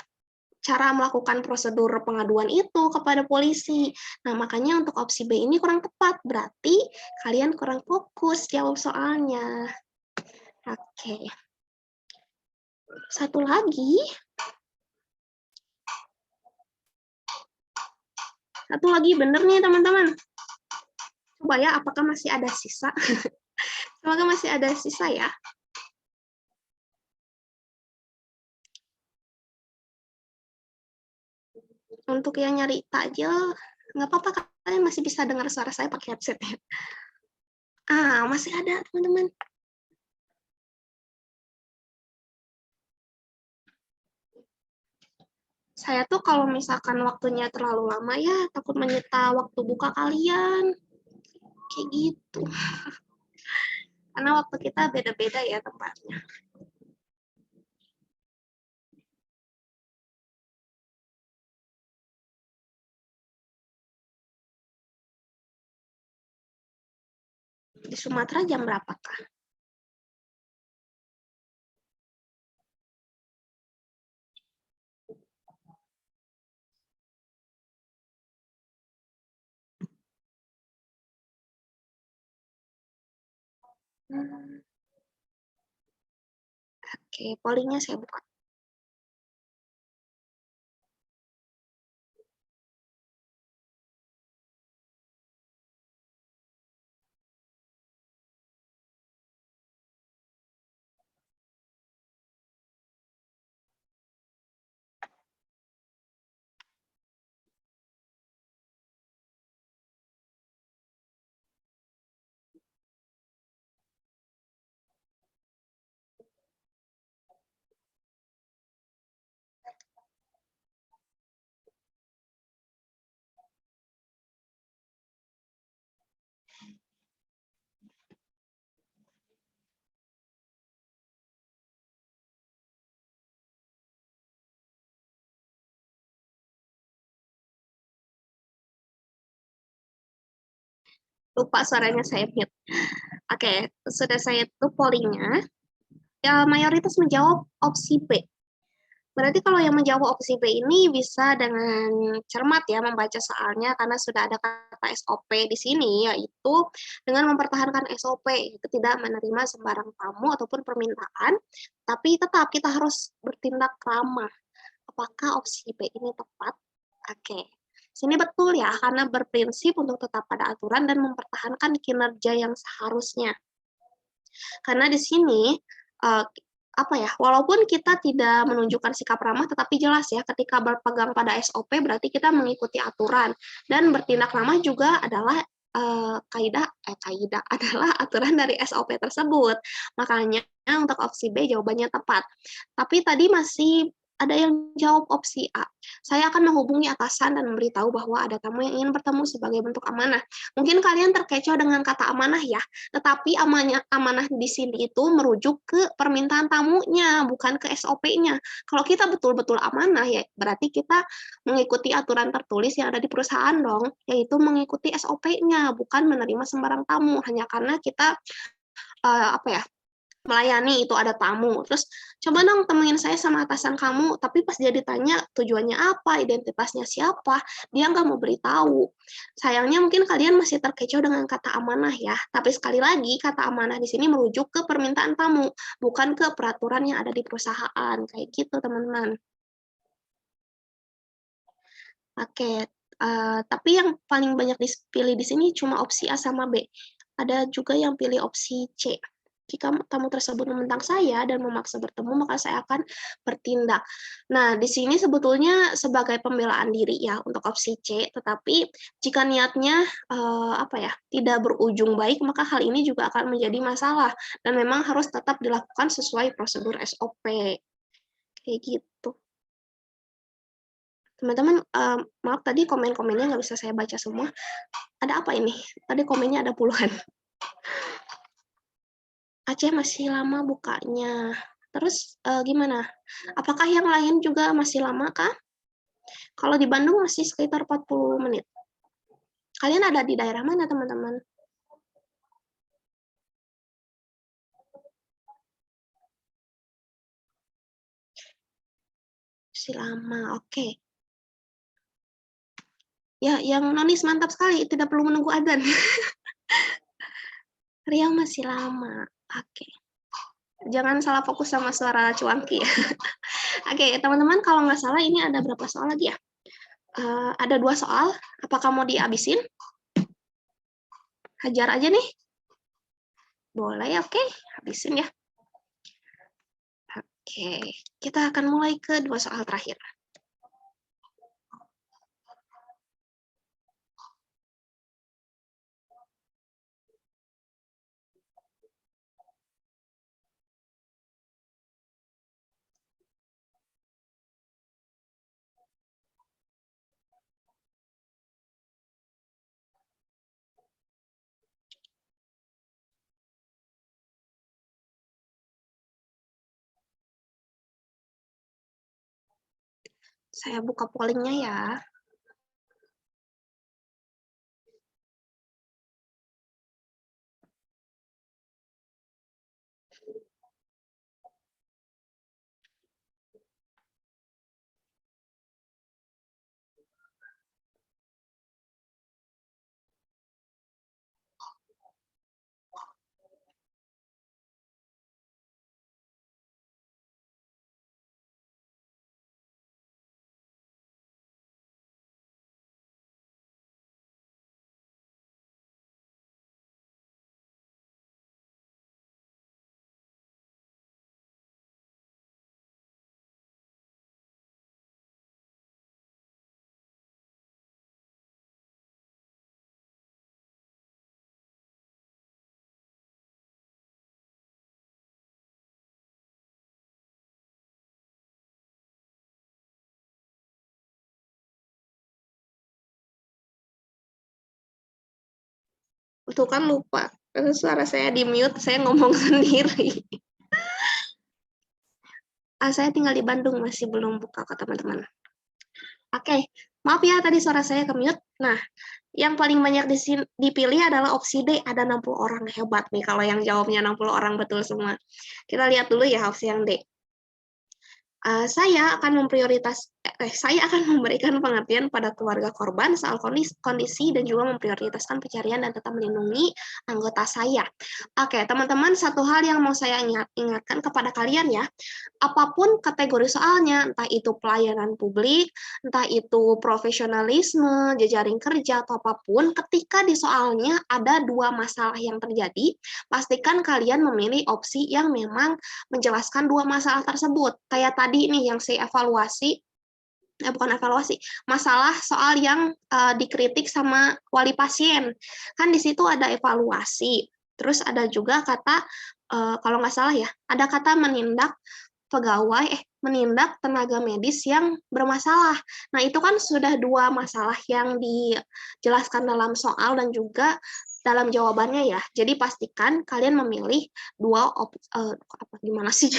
cara melakukan prosedur pengaduan itu kepada polisi. Nah, makanya untuk opsi B ini kurang tepat, berarti kalian kurang fokus jawab soalnya. Oke. Satu lagi. Satu lagi bener nih, teman-teman. Coba ya, apakah masih ada sisa? Semoga masih ada sisa ya. Untuk yang nyari takjil, nggak apa-apa, kalian masih bisa dengar suara saya pakai headset ya. Masih ada, teman-teman. Saya tuh kalau misalkan waktunya terlalu lama ya, takut menyita waktu buka kalian. Kayak gitu. Karena waktu kita beda-beda ya tempatnya. Di Sumatera jam berapa, Kak? Oke, pollingnya saya buka. Lupa suaranya saya mute. Oke, sudah saya tutup pollingnya. Ya, mayoritas menjawab opsi B. Berarti kalau yang menjawab opsi B ini bisa dengan cermat ya membaca soalnya karena sudah ada kata SOP di sini, yaitu dengan mempertahankan SOP, itu tidak menerima sembarang tamu ataupun permintaan, tapi tetap kita harus bertindak ramah. Apakah opsi B ini tepat? Oke. Sini betul ya, karena berprinsip untuk tetap pada aturan dan mempertahankan kinerja yang seharusnya. Karena di sini apa ya, walaupun kita tidak menunjukkan sikap ramah, tetapi jelas ya ketika berpegang pada SOP berarti kita mengikuti aturan, dan bertindak ramah juga adalah kaidah adalah aturan dari SOP tersebut. Makanya untuk opsi B jawabannya tepat. Tapi tadi masih ada yang jawab opsi A. Saya akan menghubungi atasan dan memberitahu bahwa ada tamu yang ingin bertemu sebagai bentuk amanah. Mungkin kalian terkecoh dengan kata amanah ya, tetapi amanah di sini itu merujuk ke permintaan tamunya, bukan ke SOP-nya. Kalau kita betul-betul amanah, ya berarti kita mengikuti aturan tertulis yang ada di perusahaan dong, yaitu mengikuti SOP-nya, bukan menerima sembarang tamu, hanya karena kita melayani itu ada tamu. Terus coba dong temuin saya sama atasan kamu, tapi pas dia ditanya tujuannya apa, identitasnya siapa, dia nggak mau beritahu. Sayangnya mungkin kalian masih terkecoh dengan kata amanah ya. Tapi sekali lagi kata amanah di sini merujuk ke permintaan tamu, bukan ke peraturan yang ada di perusahaan. Kayak gitu teman-teman. Oke, tapi yang paling banyak dipilih di sini cuma opsi A sama B. Ada juga yang pilih opsi C. Jika tamu tersebut menentang saya dan memaksa bertemu, maka saya akan bertindak. Nah, di sini sebetulnya sebagai pembelaan diri ya untuk opsi C, tetapi jika niatnya tidak berujung baik, maka hal ini juga akan menjadi masalah dan memang harus tetap dilakukan sesuai prosedur SOP. Kayak gitu. Teman-teman, maaf tadi komen-komennya nggak bisa saya baca semua. Ada apa ini? Tadi komennya ada puluhan. Aceh masih lama bukanya. Terus gimana? Apakah yang lain juga masih lama kah? Kalau di Bandung masih sekitar 40 menit. Kalian ada di daerah mana, teman-teman? Masih lama, oke. Ya, yang nonis mantap sekali, tidak perlu menunggu adzan. Riau masih lama, oke. Jangan salah fokus sama suara cuangki ya. Oke, teman-teman, kalau nggak salah ini ada berapa soal lagi ya? Ada 2 soal, apakah mau dihabisin? Hajar aja nih. Boleh, oke. Habisin ya. Oke, kita akan mulai ke 2 soal terakhir. Saya buka pollingnya ya. Tuh kan lupa. Karena suara saya di mute, saya ngomong sendiri. Saya tinggal di Bandung, masih belum buka ke teman-teman. Oke, maaf ya tadi suara saya ke-mute. Nah, yang paling banyak dipilih adalah opsi D, ada 60 orang. Hebat nih kalau yang jawabnya 60 orang betul semua. Kita lihat dulu ya opsi yang D. Saya akan saya akan memberikan pengertian pada keluarga korban soal kondisi dan juga memprioritaskan pencarian dan tetap melindungi anggota saya. Oke, teman-teman, satu hal yang mau saya ingatkan kepada kalian ya, apapun kategori soalnya, entah itu pelayanan publik, entah itu profesionalisme, jejaring kerja, atau apapun, ketika di soalnya ada dua masalah yang terjadi, pastikan kalian memilih opsi yang memang menjelaskan dua masalah tersebut. Kayak tadi nih yang saya evaluasi, bukan evaluasi, masalah soal yang dikritik sama wali pasien. Kan di situ ada evaluasi, terus ada juga kata, kalau nggak salah ya, ada kata menindak tenaga medis yang bermasalah. Nah, itu kan sudah dua masalah yang dijelaskan dalam soal dan juga dalam jawabannya ya. Jadi pastikan kalian memilih gimana sih?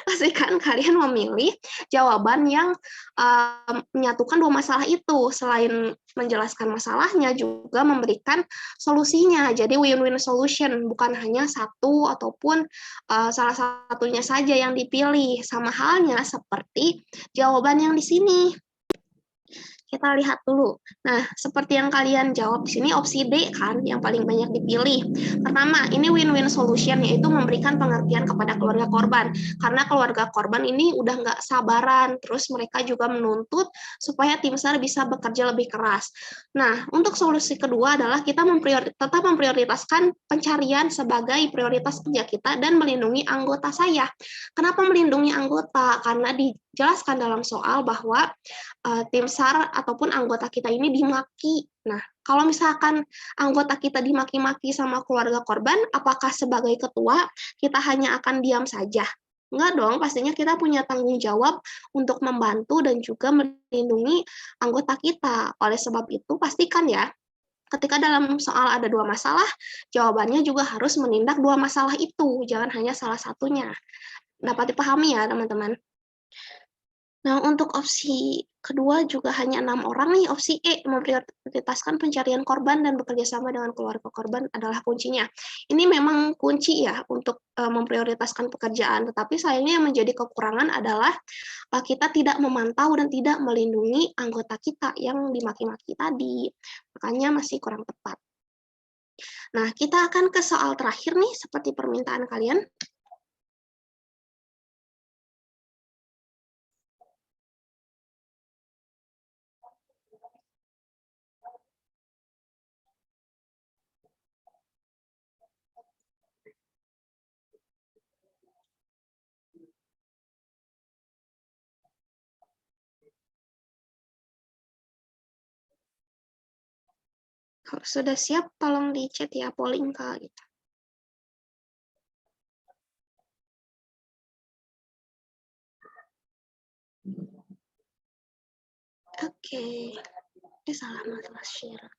Pastikan kalian memilih jawaban yang menyatukan dua masalah itu. Selain menjelaskan masalahnya, juga memberikan solusinya. Jadi win-win solution, bukan hanya satu ataupun salah satunya saja yang dipilih. Sama halnya seperti jawaban yang di sini. Kita lihat dulu. Nah, seperti yang kalian jawab di sini, opsi D kan yang paling banyak dipilih. Pertama, ini win-win solution, yaitu memberikan pengertian kepada keluarga korban. Karena keluarga korban ini udah nggak sabaran, terus mereka juga menuntut supaya tim SAR bisa bekerja lebih keras. Nah, untuk solusi kedua adalah kita tetap memprioritaskan pencarian sebagai prioritas kerja kita dan melindungi anggota saya. Kenapa melindungi anggota? Karena dijelaskan dalam soal bahwa tim SAR ataupun anggota kita ini dimaki. Nah, kalau misalkan anggota kita dimaki-maki sama keluarga korban, apakah sebagai ketua kita hanya akan diam saja? Enggak dong, pastinya kita punya tanggung jawab untuk membantu dan juga melindungi anggota kita. Oleh sebab itu, pastikan ya, ketika dalam soal ada dua masalah, jawabannya juga harus menindak dua masalah itu, jangan hanya salah satunya. Dapat dipahami ya, teman-teman? Nah, untuk opsi kedua juga hanya 6 orang nih. Opsi E, memprioritaskan pencarian korban dan bekerja sama dengan keluarga korban adalah kuncinya. Ini memang kunci ya untuk memprioritaskan pekerjaan, tetapi sayangnya yang menjadi kekurangan adalah kita tidak memantau dan tidak melindungi anggota kita yang dimaki-maki tadi. Makanya masih kurang tepat. Nah, kita akan ke soal terakhir nih, seperti permintaan kalian. Kalau sudah siap, tolong di chat ya, polling ke gitu. Oke. Salah Mas share.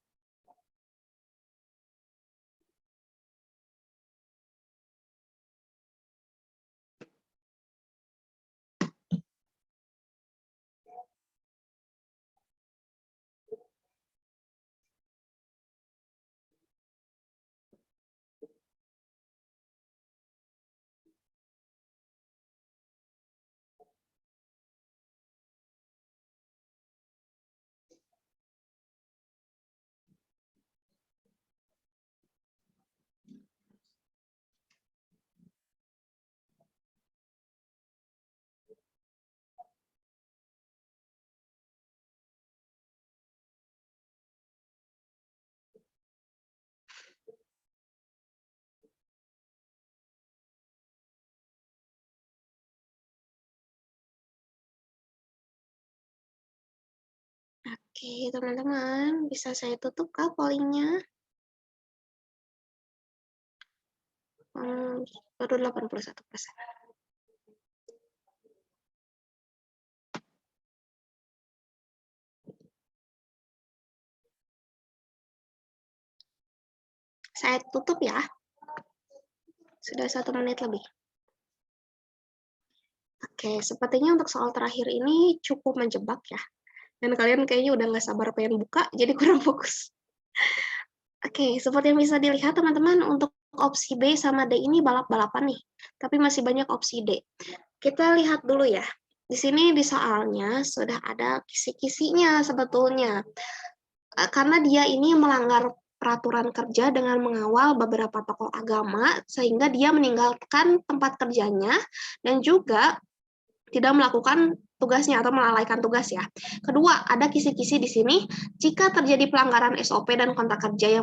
Oke, teman-teman, bisa saya tutup kah pollingnya? Baru 81%. Saya tutup ya. Sudah 1 menit lebih. Oke, sepertinya untuk soal terakhir ini cukup menjebak ya. Dan kalian kayaknya udah nggak sabar pengen buka, jadi kurang fokus. Oke, seperti yang bisa dilihat teman-teman, untuk opsi B sama D ini balap-balapan nih, tapi masih banyak opsi D. Kita lihat dulu ya. Di sini di soalnya sudah ada kisi-kisinya sebetulnya. Karena dia ini melanggar peraturan kerja dengan mengawal beberapa tokoh agama, sehingga dia meninggalkan tempat kerjanya dan juga tidak melakukan tugasnya atau melalaikan tugas ya. Kedua, ada kisi-kisi di sini, jika terjadi pelanggaran SOP dan kontrak kerja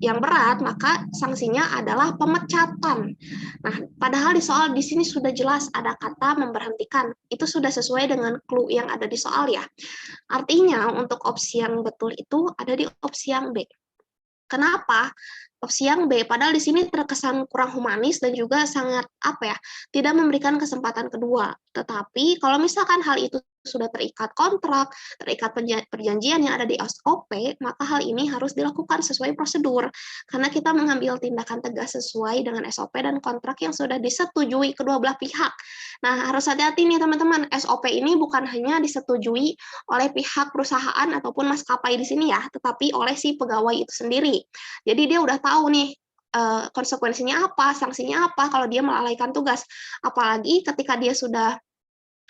yang berat, maka sanksinya adalah pemecatan. Nah, padahal di soal di sini sudah jelas ada kata memberhentikan. Itu sudah sesuai dengan clue yang ada di soal ya. Artinya untuk opsi yang betul itu ada di opsi yang B. Kenapa? Opsi yang B, padahal di sini terkesan kurang humanis dan juga sangat tidak memberikan kesempatan kedua. Tetapi kalau misalkan hal itu sudah terikat kontrak, terikat perjanjian yang ada di SOP, maka hal ini harus dilakukan sesuai prosedur. Karena kita mengambil tindakan tegas sesuai dengan SOP dan kontrak yang sudah disetujui kedua belah pihak. Nah, harus hati-hati nih teman-teman, SOP ini bukan hanya disetujui oleh pihak perusahaan ataupun maskapai di sini ya, tetapi oleh si pegawai itu sendiri. Jadi dia udah tahu nih konsekuensinya apa, sanksinya apa kalau dia melalaikan tugas. Apalagi ketika dia sudah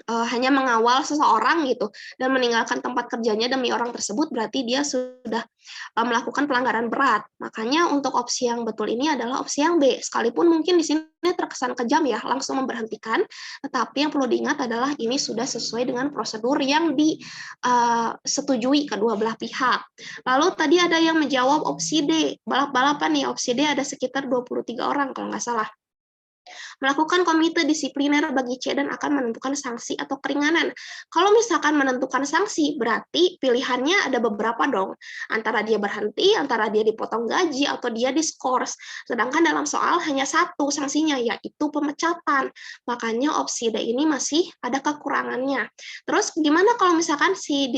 hanya mengawal seseorang gitu dan meninggalkan tempat kerjanya demi orang tersebut, berarti dia sudah melakukan pelanggaran berat. Makanya untuk opsi yang betul ini adalah opsi yang B. Sekalipun mungkin di sini terkesan kejam ya, langsung memberhentikan, tetapi yang perlu diingat adalah ini sudah sesuai dengan prosedur yang disetujui kedua belah pihak. Lalu tadi ada yang menjawab opsi D, balap-balapan nih. Opsi D ada sekitar 23 orang kalau nggak salah. Melakukan komite disipliner bagi C dan akan menentukan sanksi atau keringanan. Kalau misalkan menentukan sanksi, berarti pilihannya ada beberapa dong. Antara dia berhenti, antara dia dipotong gaji, atau dia diskors. Sedangkan dalam soal hanya satu sanksinya, yaitu pemecatan. Makanya opsi D ini masih ada kekurangannya. Terus gimana kalau misalkan si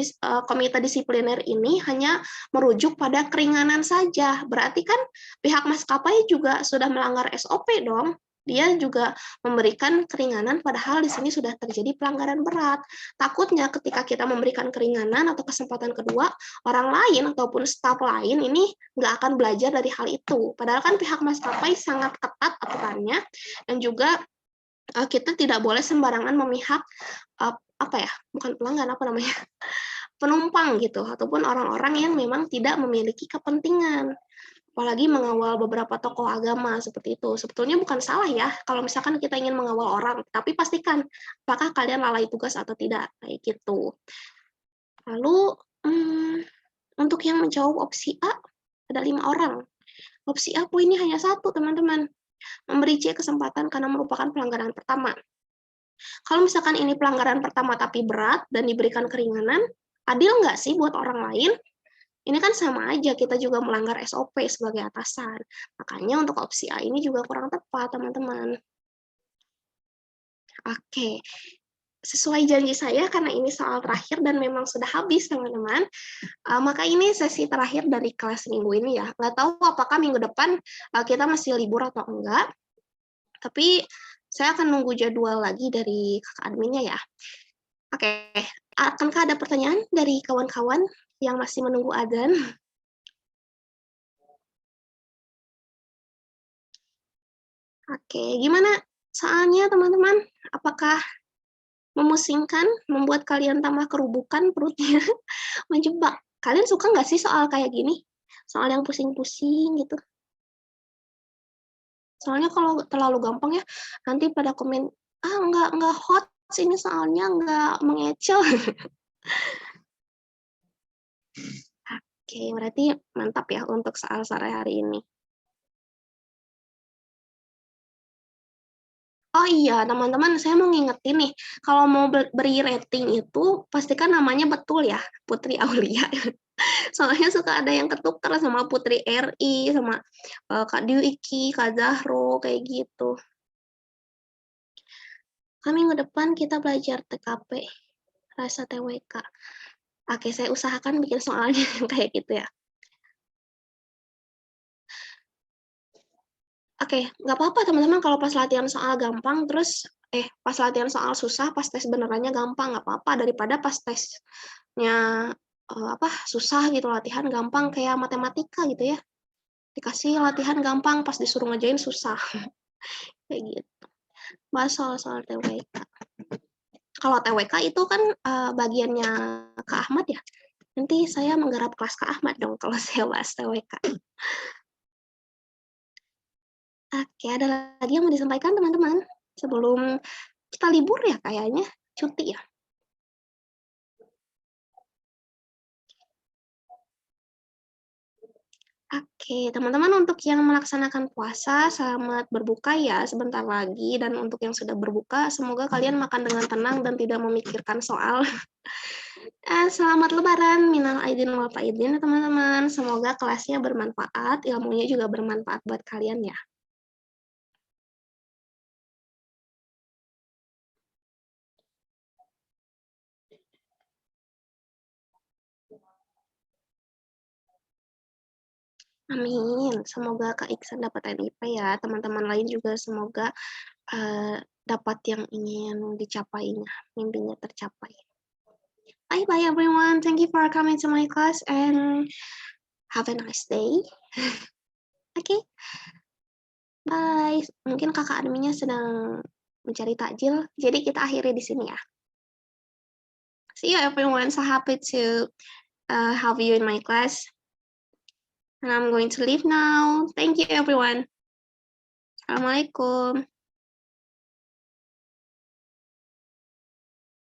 komite disipliner ini hanya merujuk pada keringanan saja? Berarti kan pihak maskapai juga sudah melanggar SOP dong. Dia juga memberikan keringanan padahal di sini sudah terjadi pelanggaran berat. Takutnya ketika kita memberikan keringanan atau kesempatan kedua, orang lain ataupun staf lain ini nggak akan belajar dari hal itu. Padahal kan pihak maskapai sangat ketat aturannya dan juga kita tidak boleh sembarangan memihak bukan pelanggan penumpang gitu ataupun orang-orang yang memang tidak memiliki kepentingan. Apalagi mengawal beberapa tokoh agama seperti itu. Sebetulnya bukan salah ya kalau misalkan kita ingin mengawal orang, tapi pastikan apakah kalian lalai tugas atau tidak, kayak gitu. Lalu untuk yang menjawab opsi A ada 5 orang. Opsi A poinnya hanya 1, teman-teman. Memberi C kesempatan karena merupakan pelanggaran pertama. Kalau misalkan ini pelanggaran pertama tapi berat dan diberikan keringanan, adil nggak sih buat orang lain? Ini kan sama aja, kita juga melanggar SOP sebagai atasan. Makanya untuk opsi A ini juga kurang tepat, teman-teman. Oke, sesuai janji saya, karena ini soal terakhir dan memang sudah habis, teman-teman. Maka ini sesi terakhir dari kelas minggu ini ya. Nggak tahu apakah minggu depan kita masih libur atau enggak. Tapi saya akan nunggu jadwal lagi dari kakak adminnya ya. Oke, akankah ada pertanyaan dari kawan-kawan yang masih menunggu adzan? Oke, gimana soalnya teman-teman? Apakah memusingkan, membuat kalian tambah kerubukan perutnya, menjebak? Kalian suka nggak sih soal kayak gini? Soal yang pusing-pusing gitu. Soalnya kalau terlalu gampang ya, nanti pada komen, nggak hot ini soalnya, nggak mengecil. Oke, berarti mantap ya untuk soal sore hari ini. Oh iya, teman-teman, saya mau ngingetin nih, kalau mau beri rating itu, pastikan namanya betul ya, Putri Aulia. Soalnya suka ada yang ketukar sama Putri RI, sama Kak Dwiki, Kak Zahro, kayak gitu. Minggu depan kita belajar TKP, rasa TWK. Oke, saya usahakan bikin soalnya kayak gitu ya. Oke, nggak apa-apa teman-teman kalau pas latihan soal gampang, terus pas latihan soal susah, pas tes benerannya gampang, nggak apa-apa, daripada pas tes susah gitu, latihan gampang kayak matematika gitu ya. Dikasih latihan gampang, pas disuruh ngerjain susah. Kayak gitu. Bahas soal TWK. Kalau TWK itu kan bagiannya Kak Ahmad ya. Nanti saya menggarap kelas Kak Ahmad dong kalau saya bahas TWK. Oke, ada lagi yang mau disampaikan teman-teman? Sebelum kita libur ya kayaknya, cuti ya. Oke, teman-teman untuk yang melaksanakan puasa, selamat berbuka ya sebentar lagi. Dan untuk yang sudah berbuka, semoga kalian makan dengan tenang dan tidak memikirkan soal. Selamat lebaran, minal aidin wal faizin ya teman-teman. Semoga kelasnya bermanfaat, ilmunya juga bermanfaat buat kalian ya. Amin. Semoga Kak Iksan dapat NIP ya. Teman-teman lain juga semoga dapat yang ingin dicapainya, mimpinya tercapai. Bye-bye everyone. Thank you for coming to my class and have a nice day. Oke. Bye. Mungkin kakak adminnya sedang mencari takjil, jadi kita akhiri di sini ya. See you everyone. So happy to have you in my class. And I'm going to leave now. Thank you everyone. Assalamualaikum.